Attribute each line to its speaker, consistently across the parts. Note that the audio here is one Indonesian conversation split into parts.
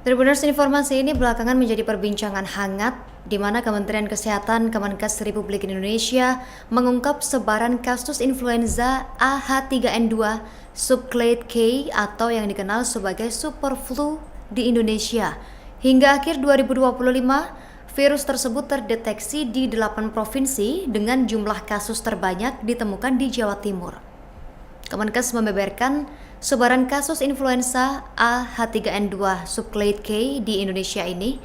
Speaker 1: Tribuners, informasi ini belakangan menjadi perbincangan hangat di mana Kementerian Kesehatan Kemenkes Republik Indonesia mengungkap sebaran kasus influenza AH3N2 subclade K atau yang dikenal sebagai super flu di Indonesia. Hingga akhir 2025, virus tersebut terdeteksi di 8 provinsi dengan jumlah kasus terbanyak ditemukan di Jawa Timur. Kemenkes membeberkan sebaran kasus influenza AH3N2 subclade K di Indonesia ini,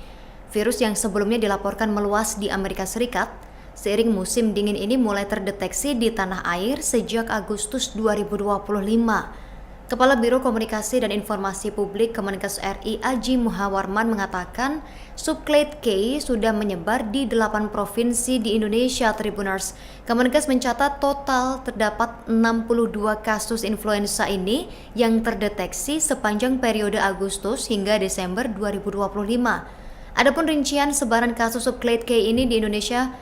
Speaker 1: virus yang sebelumnya dilaporkan meluas di Amerika Serikat, seiring musim dingin ini mulai terdeteksi di tanah air sejak Agustus 2025. Kepala Biro Komunikasi dan Informasi Publik Kemenkes RI Aji Muhawarman mengatakan subclade K sudah menyebar di 8 provinsi di Indonesia. Tribuners, Kemenkes mencatat total terdapat 62 kasus influenza ini yang terdeteksi sepanjang periode Agustus hingga Desember 2025. Adapun rincian sebaran kasus subclade K ini di Indonesia,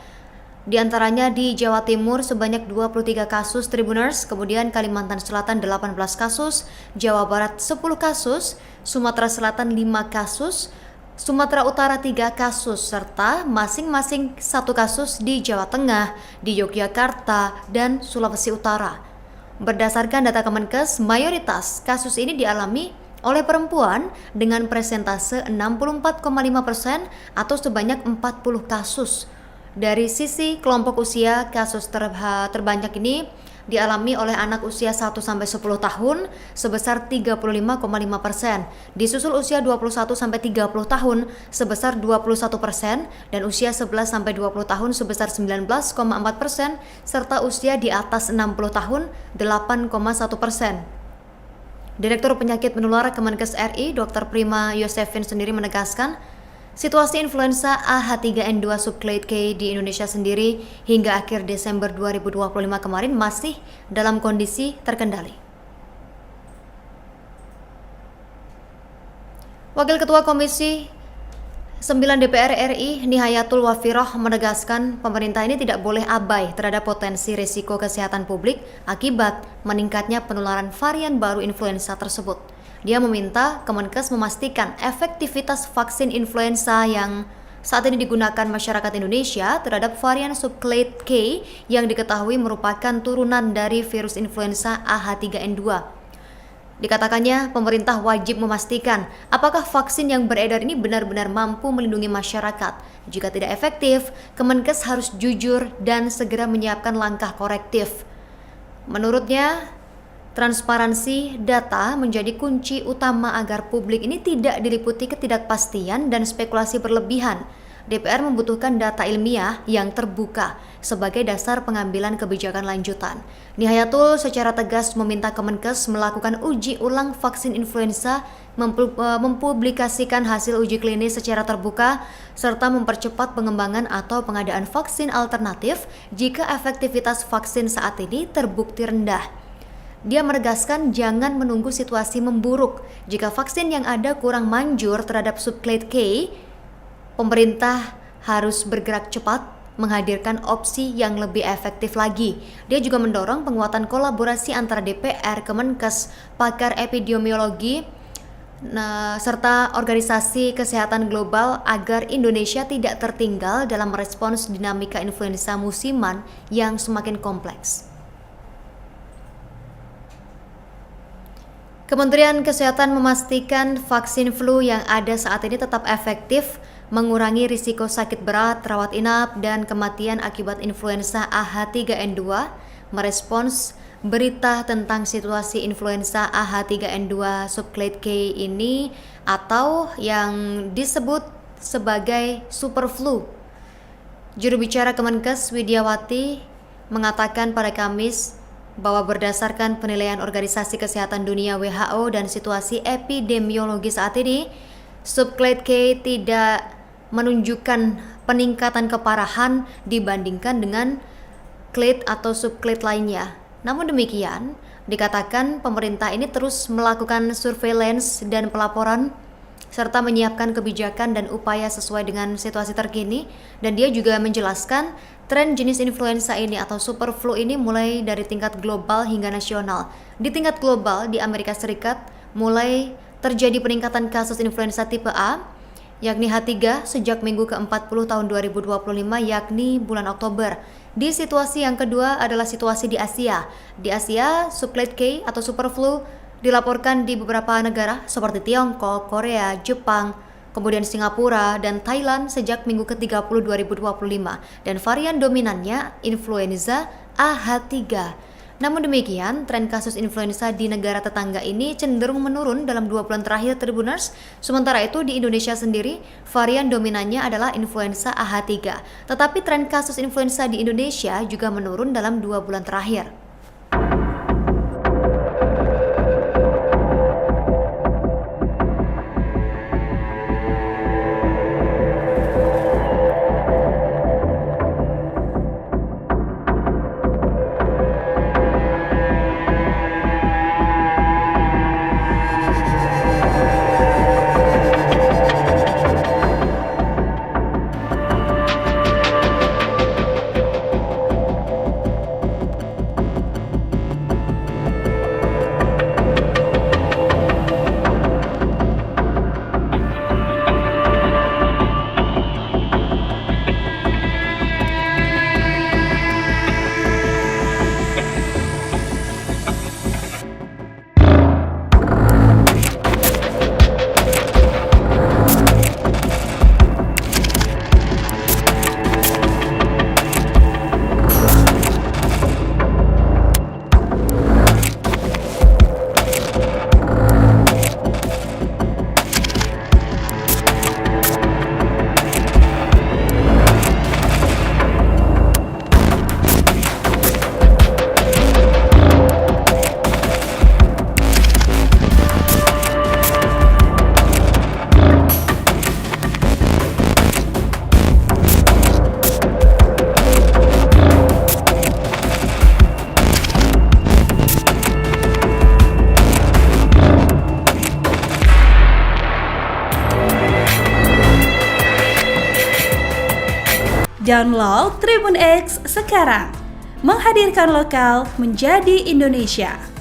Speaker 1: di antaranya di Jawa Timur sebanyak 23 kasus Tribuners, kemudian Kalimantan Selatan 18 kasus, Jawa Barat 10 kasus, Sumatera Selatan 5 kasus, Sumatera Utara 3 kasus, serta masing-masing 1 kasus di Jawa Tengah, di Yogyakarta, dan Sulawesi Utara. Berdasarkan data Kemenkes, mayoritas kasus ini dialami oleh perempuan dengan persentase 64,5% atau sebanyak 40 kasus. Dari sisi kelompok usia, kasus terbanyak ini dialami oleh anak usia 1-10 tahun sebesar 35,5%, disusul usia 21-30 tahun sebesar 21%, dan usia 11-20 tahun sebesar 19,4%, serta usia di atas 60 tahun 8,1%. Direktur Penyakit Menular Kemenkes RI, Dr. Prima Yosefin sendiri menegaskan, situasi influenza AH3N2 subclade K di Indonesia sendiri hingga akhir Desember 2025 kemarin masih dalam kondisi terkendali. Wakil Ketua Komisi 9 DPR RI Nihayatul Wafiroh menegaskan pemerintah ini tidak boleh abai terhadap potensi risiko kesehatan publik akibat meningkatnya penularan varian baru influenza tersebut. Dia meminta Kemenkes memastikan efektivitas vaksin influenza yang saat ini digunakan masyarakat Indonesia terhadap varian subclade K yang diketahui merupakan turunan dari virus influenza AH3N2. Dikatakannya, pemerintah wajib memastikan apakah vaksin yang beredar ini benar-benar mampu melindungi masyarakat. Jika tidak efektif, Kemenkes harus jujur dan segera menyiapkan langkah korektif. Menurutnya, transparansi data menjadi kunci utama agar publik ini tidak diliputi ketidakpastian dan spekulasi berlebihan. DPR membutuhkan data ilmiah yang terbuka sebagai dasar pengambilan kebijakan lanjutan. Nihayatul secara tegas meminta Kemenkes melakukan uji ulang vaksin influenza, mempublikasikan hasil uji klinis secara terbuka, serta mempercepat pengembangan atau pengadaan vaksin alternatif jika efektivitas vaksin saat ini terbukti rendah. Dia menegaskan jangan menunggu situasi memburuk. Jika vaksin yang ada kurang manjur terhadap subclade K, pemerintah harus bergerak cepat menghadirkan opsi yang lebih efektif lagi. Dia juga mendorong penguatan kolaborasi antara DPR, Kemenkes, pakar epidemiologi, serta organisasi kesehatan global agar Indonesia tidak tertinggal dalam merespons dinamika influenza musiman yang semakin kompleks. Kementerian Kesehatan memastikan vaksin flu yang ada saat ini tetap efektif mengurangi risiko sakit berat, rawat inap, dan kematian akibat influenza AH3N2, merespons berita tentang situasi influenza AH3N2 subclade K ini atau yang disebut sebagai super flu. Juru bicara Kemenkes Widiawati mengatakan pada Kamis bahwa berdasarkan penilaian Organisasi Kesehatan Dunia WHO dan situasi epidemiologi saat ini, subclade K tidak menunjukkan peningkatan keparahan dibandingkan dengan clade atau subclade lainnya. Namun demikian, dikatakan pemerintah ini terus melakukan surveillance dan pelaporan serta menyiapkan kebijakan dan upaya sesuai dengan situasi terkini, dan dia juga menjelaskan tren jenis influenza ini atau super flu ini mulai dari tingkat global hingga nasional. Di tingkat global di Amerika Serikat mulai terjadi peningkatan kasus influenza tipe A, yakni H3 sejak minggu ke-40 tahun 2025, yakni bulan Oktober. Di situasi yang kedua adalah situasi di Asia. Di Asia, subclade K atau superflu dilaporkan di beberapa negara seperti Tiongkok, Korea, Jepang, kemudian Singapura dan Thailand sejak minggu ke-30 2025, dan varian dominannya influenza AH3. Namun demikian, tren kasus influenza di negara tetangga ini cenderung menurun dalam 2 bulan terakhir Tribuners. Sementara itu di Indonesia sendiri, varian dominannya adalah influenza AH3. Tetapi tren kasus influenza di Indonesia juga menurun dalam 2 bulan terakhir.
Speaker 2: Download Tribun X sekarang, menghadirkan lokal menjadi Indonesia.